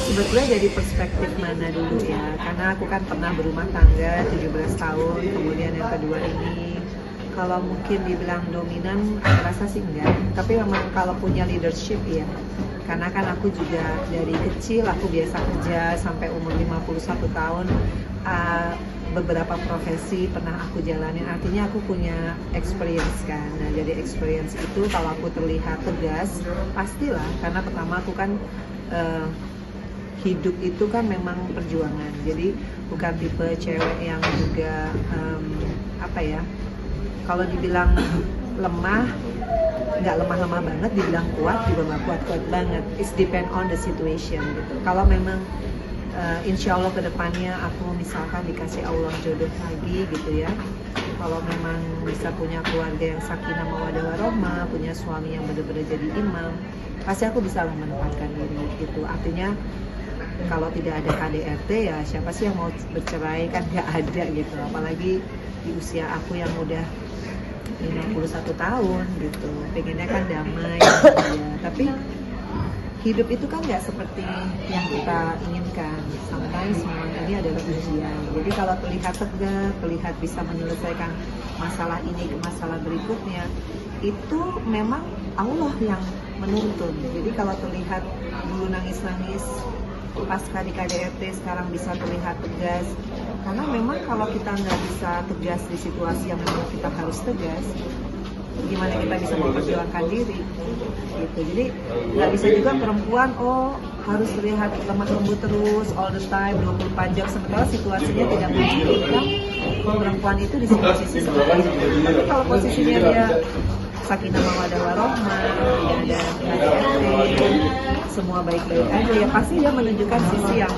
Sebetulnya dari perspektif mana dulu ya, karena aku kan pernah berumah tangga 17 tahun, kemudian yang kedua ini, kalau mungkin dibilang dominan, aku rasa sih enggak, tapi memang kalau punya leadership ya, karena kan aku juga dari kecil, aku biasa kerja sampai umur 51 tahun, beberapa profesi pernah aku jalanin, artinya aku punya experience kan. Nah jadi experience itu kalau aku terlihat tegas, pastilah, karena pertama aku kan hidup itu kan memang perjuangan, jadi bukan tipe cewek yang juga apa ya, kalau dibilang lemah nggak lemah-lemah banget, dibilang kuat juga nggak kuat-kuat banget. It's depend on the situation gitu. Kalau memang insya Allah kedepannya aku misalkan dikasih Allah jodoh lagi gitu ya, kalau memang bisa punya keluarga yang sakinah mawaddah warahmah, punya suami yang benar-benar jadi imam, pasti aku bisa memanfaatkan diri gitu. Artinya kalau tidak ada KDRT ya siapa sih yang mau bercerai, kan nggak ada gitu, apalagi di usia aku yang udah 51 tahun gitu, pengennya kan damai gitu ya. Tapi hidup itu kan nggak seperti yang kita inginkan, sometimes memang ini adalah ujian. Jadi kalau terlihat tegar, terlihat bisa menyelesaikan masalah ini ke masalah berikutnya, itu memang Allah yang menuntun. Jadi kalau terlihat dulu nangis-nangis pasca di KDRT, sekarang bisa terlihat tegas, karena memang kalau kita nggak bisa tegas di situasi yang memang kita harus tegas, gimana kita bisa memperjuangkan diri gitu. Jadi nggak bisa juga perempuan harus terlihat lemah lembut terus all the time 24 jam, sementara situasinya tidak memungkinkan perempuan itu di posisi seperti itu. Tapi kalau posisinya dia sakinah mawaddah warahmah, dia ada KDRT, semua baik-baik aja, ya pasti dia menunjukkan sisi yang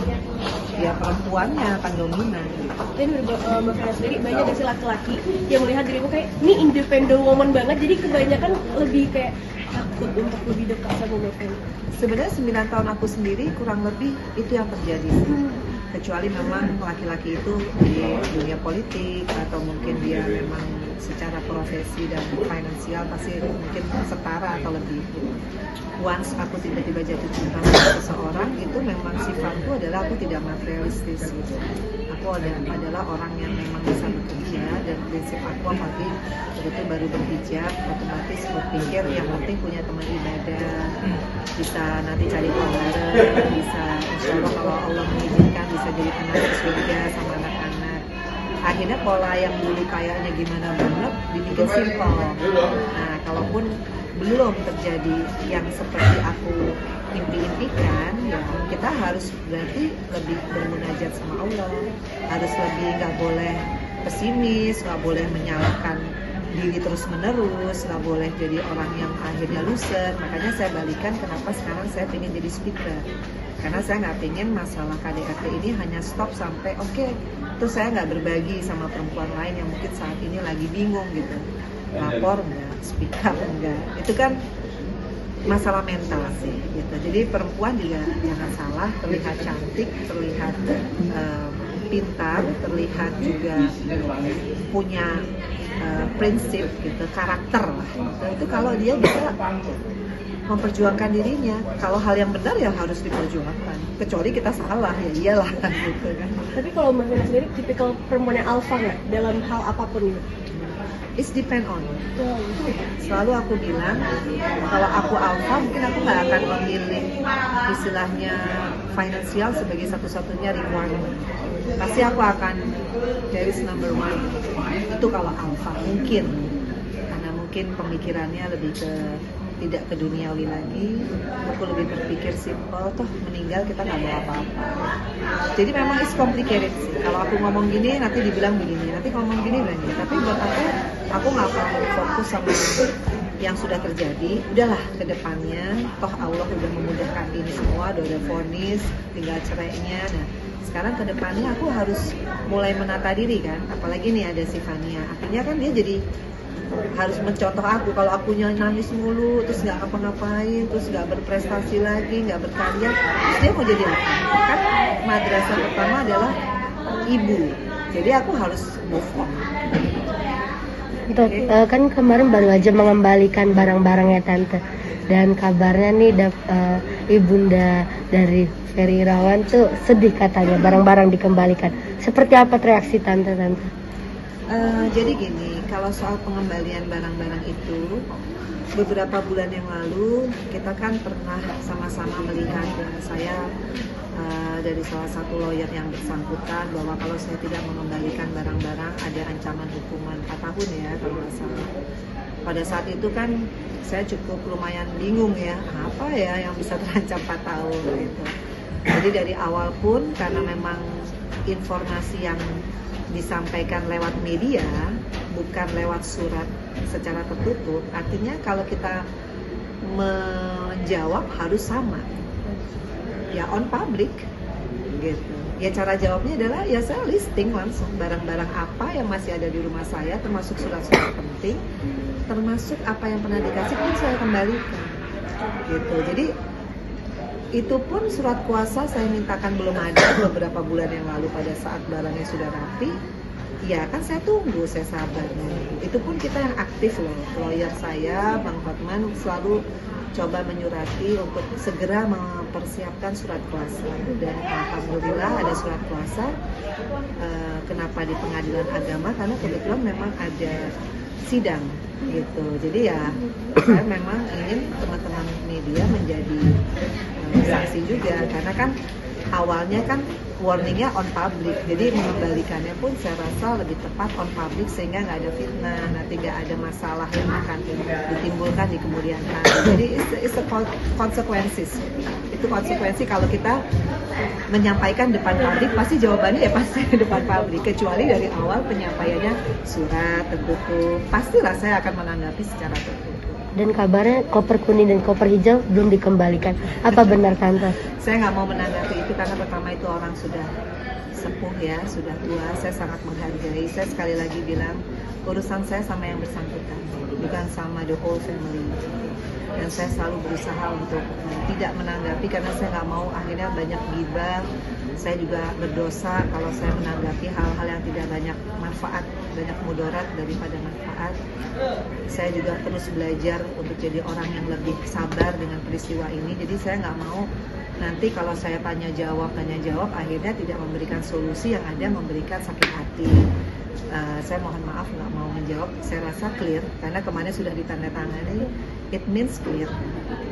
ya perempuannya akan dominan. Dan Mbak Farah sendiri banyak dari laki-laki yang melihat dirimu kayak ini independent woman banget, jadi kebanyakan lebih kayak takut untuk lebih dekat sama Mbak Farah. Sebenarnya 9 tahun aku sendiri kurang lebih itu yang terjadi sih. Kecuali memang laki-laki itu di dunia politik atau mungkin dia memang secara profesi dan finansial pasti mungkin setara atau lebih. Once aku tiba-tiba jatuh cinta sama seseorang, itu memang sifatku adalah aku tidak materialistis gitu. Aku adalah orang yang memang bisa bekerja, dan prinsip aku apalagi betul baru berhijab, otomatis berpikir yang penting punya teman ibadah, bisa nanti cari uang bareng, bisa insya Allah kalau Allah mengizinkan bisa jadi anak surga sama anak-anak. Akhirnya pola yang dulu kayaknya gimana banget dibikin simpel. Nah kalaupun belum terjadi yang seperti aku impi-impikan, ya kita harus berarti lebih bermunajat sama Allah, harus lebih nggak boleh pesimis, nggak boleh menyalahkan diri terus-menerus, nggak boleh jadi orang yang akhirnya loser. Makanya saya balikan kenapa sekarang saya ingin jadi speaker, karena saya nggak ingin masalah KDRT ini hanya stop sampai terus saya nggak berbagi sama perempuan lain yang mungkin saat ini lagi bingung gitu, lapor enggak, speak up enggak, itu kan masalah mental sih gitu. Jadi perempuan juga jangan salah, terlihat cantik, terlihat pintar, terlihat juga punya prinsip gitu, karakter lah. Nah, itu kalau dia bisa memperjuangkan dirinya, kalau hal yang benar ya harus diperjuangkan. Kecuali kita salah ya iyalah gitu kan. Tapi kalau Mbak Farah sendiri tipikal perempuan yang alpha nggak dalam hal apapun gitu? It's depend on. Selalu aku bilang kalau aku alpha mungkin aku nggak akan memilih istilahnya finansial sebagai satu-satunya requirement. Pasti aku akan there is number one. Itu kalau alpha mungkin, karena mungkin pemikirannya lebih ke tidak ke duniawi lagi, aku lebih berpikir simple, toh meninggal kita nggak mau apa-apa. Jadi memang it's complicated sih. Kalau aku ngomong gini nanti dibilang begini, nanti ngomong gini bilang gini. Tapi buat aku nggak akan fokus sama yang sudah terjadi. Udahlah ke depannya, toh Allah udah memudahkan ini semua, udah ada vonis, tinggal cerainya. Nah sekarang ke depannya aku harus mulai menata diri kan. Apalagi nih ada si Fania, artinya kan dia jadi harus mencontoh aku. Kalau aku nangis mulu terus nggak apa-ngapain, terus nggak berprestasi lagi, nggak berkarya, terus dia mau jadi apa? Kan madrasah pertama adalah ibu, jadi aku harus move on. Kan kemarin baru aja mengembalikan barang-barangnya Tante. Dan kabarnya nih ibunda dari Ferry Irawan tuh sedih katanya barang-barang dikembalikan. Seperti apa reaksi tante? Jadi gini, kalau soal pengembalian barang-barang itu, beberapa bulan yang lalu kita kan pernah sama-sama melihat dan saya dari salah satu lawyer yang bersangkutan bahwa kalau saya tidak mengembalikan barang-barang ada ancaman hukuman 4 tahun ya kalau nggak salah. Pada saat itu kan saya cukup lumayan bingung ya, apa ya yang bisa terancam 4 tahun gitu. Jadi dari awal pun karena memang informasi yang disampaikan lewat media bukan lewat surat secara tertutup, artinya kalau kita menjawab harus sama ya, on public gitu ya. Cara jawabnya adalah ya saya listing langsung barang-barang apa yang masih ada di rumah saya, termasuk surat-surat penting, termasuk apa yang pernah dikasih pun saya kembalikan gitu. Jadi itu pun surat kuasa saya mintakan belum ada beberapa bulan yang lalu pada saat barangnya sudah rapi. Ya kan saya tunggu, saya sabar. Itu pun kita yang aktif loh. Lawyer saya, Bang Hotman, selalu coba menyurati untuk segera mempersiapkan surat kuasa. Dan alhamdulillah ada surat kuasa. Kenapa di pengadilan agama? Karena kebetulan memang ada sidang gitu. Jadi ya saya memang ingin teman-teman media menjadi saksi juga, karena kan awalnya kan warningnya on public, jadi mengembalikannya pun saya rasa lebih tepat on public sehingga nggak ada fitnah, nanti nggak ada masalah yang akan ditimbulkan di kemudian hari. Jadi it's a consequences. Itu konsekuensi kalau kita menyampaikan depan publik, pasti jawabannya ya pasti depan publik, kecuali dari awal penyampaiannya surat tertutup, pastilah saya akan menanggapi secara tertutup. Dan kabarnya koper kuning dan koper hijau belum dikembalikan. Apa benar tante? Saya nggak mau menanggapi itu karena pertama itu orang sudah sepuh ya, sudah tua. Saya sangat menghargai. Saya sekali lagi bilang urusan saya sama yang bersangkutan, bukan sama the whole family. Dan saya selalu berusaha untuk tidak menanggapi karena saya nggak mau akhirnya banyak gibah. Saya juga berdosa kalau saya menanggapi hal-hal yang tidak banyak manfaat, banyak mudarat daripada manfaat. Saya juga terus belajar untuk jadi orang yang lebih sabar dengan peristiwa ini. Jadi saya nggak mau nanti kalau saya tanya jawab akhirnya tidak memberikan solusi, yang ada memberikan sakit hati. Saya mohon maaf nggak mau menjawab. Saya rasa clear karena kemarin sudah ditandatangani. It means clear.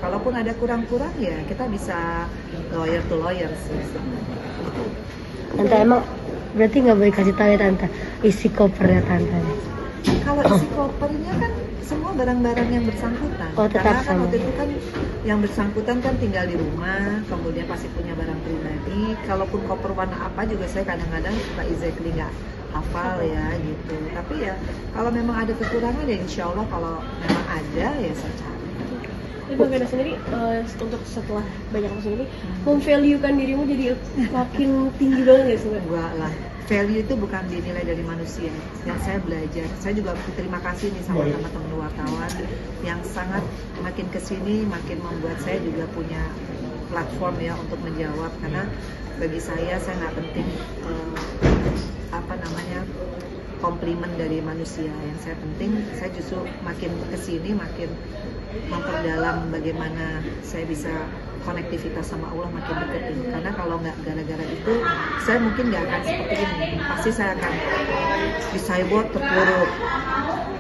Kalaupun ada kurang-kurang ya kita bisa lawyer to lawyer sih. Tante emang berarti nggak boleh kasih tahu ya tante isi kopernya tante? Kalau isi kopernya kan semua barang-barang yang bersangkutan. Oh, tetap karena kan sama. waktu itu kan yang bersangkutan kan tinggal di rumah, kemudian pasti punya barang pribadi. Kalaupun koper warna apa juga saya kadang-kadang suka exactly nggak hafal ya gitu. Tapi ya kalau memang ada kekurangan ya insya Allah kalau memang ada ya saya cari. Tapi Bang Gana sendiri untuk setelah banyak kasus ini memvaluekan dirimu jadi makin tinggi banget ya sebenarnya? Enggak lah, value itu bukan dinilai dari manusia. Yang saya belajar, saya juga terima kasih nih sama teman-teman wartawan yang sangat makin kesini makin membuat saya juga punya platform ya untuk menjawab, karena bagi saya nggak penting komplimen dari manusia. Yang saya penting, saya justru makin kesini makin memperdalam bagaimana saya bisa konektivitas sama Allah makin deketin. Karena kalau nggak gara-gara itu, saya mungkin nggak akan seperti ini. Pasti saya akan di cyber terpuruk,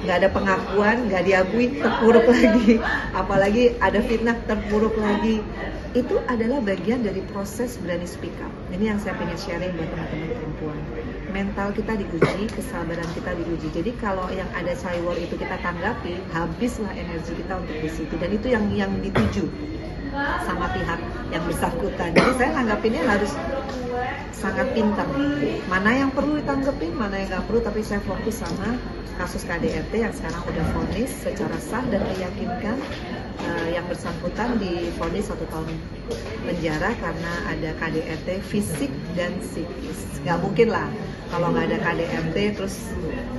nggak ada pengakuan, nggak diakui, terpuruk lagi. Apalagi ada fitnah, terpuruk lagi. Itu adalah bagian dari proses berani speak up. Ini yang saya pengen sharing buat teman-teman perempuan. Mental kita diuji, kesabaran kita diuji. Jadi kalau yang ada cyber itu kita tanggapi, habislah energi kita untuk di situ. Dan itu yang dituju sama pihak yang bersangkutan. Jadi saya nanggapinnya harus sangat pintar. Mana yang perlu ditanggepin, mana yang nggak perlu. Tapi saya fokus sama kasus KDRT yang sekarang udah vonis secara sah dan meyakinkan. Yang bersangkutan divonis 1 tahun penjara karena ada KDRT fisik dan psikis. Nggak mungkin lah kalau nggak ada KDRT terus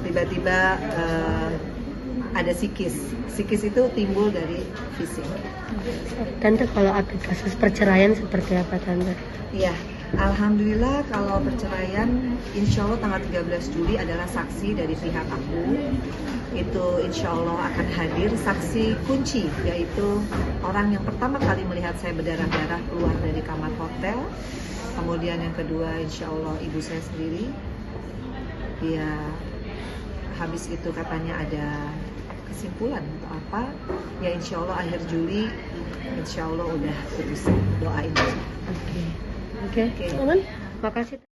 tiba-tiba ada psikis. Psikis itu timbul dari fisik. Tante, kalau kasus perceraian seperti apa Tante? Iya, Alhamdulillah kalau perceraian, insya Allah tanggal 13 Juli adalah saksi dari pihak aku. Itu insya Allah akan hadir saksi kunci, yaitu orang yang pertama kali melihat saya berdarah-darah keluar dari kamar hotel. Kemudian yang kedua insya Allah ibu saya sendiri. Ya habis itu katanya ada kesimpulan atau apa, ya insya Allah akhir Juli insya Allah udah putus. Doain aja. Oke. Oke. Aman? Makasih.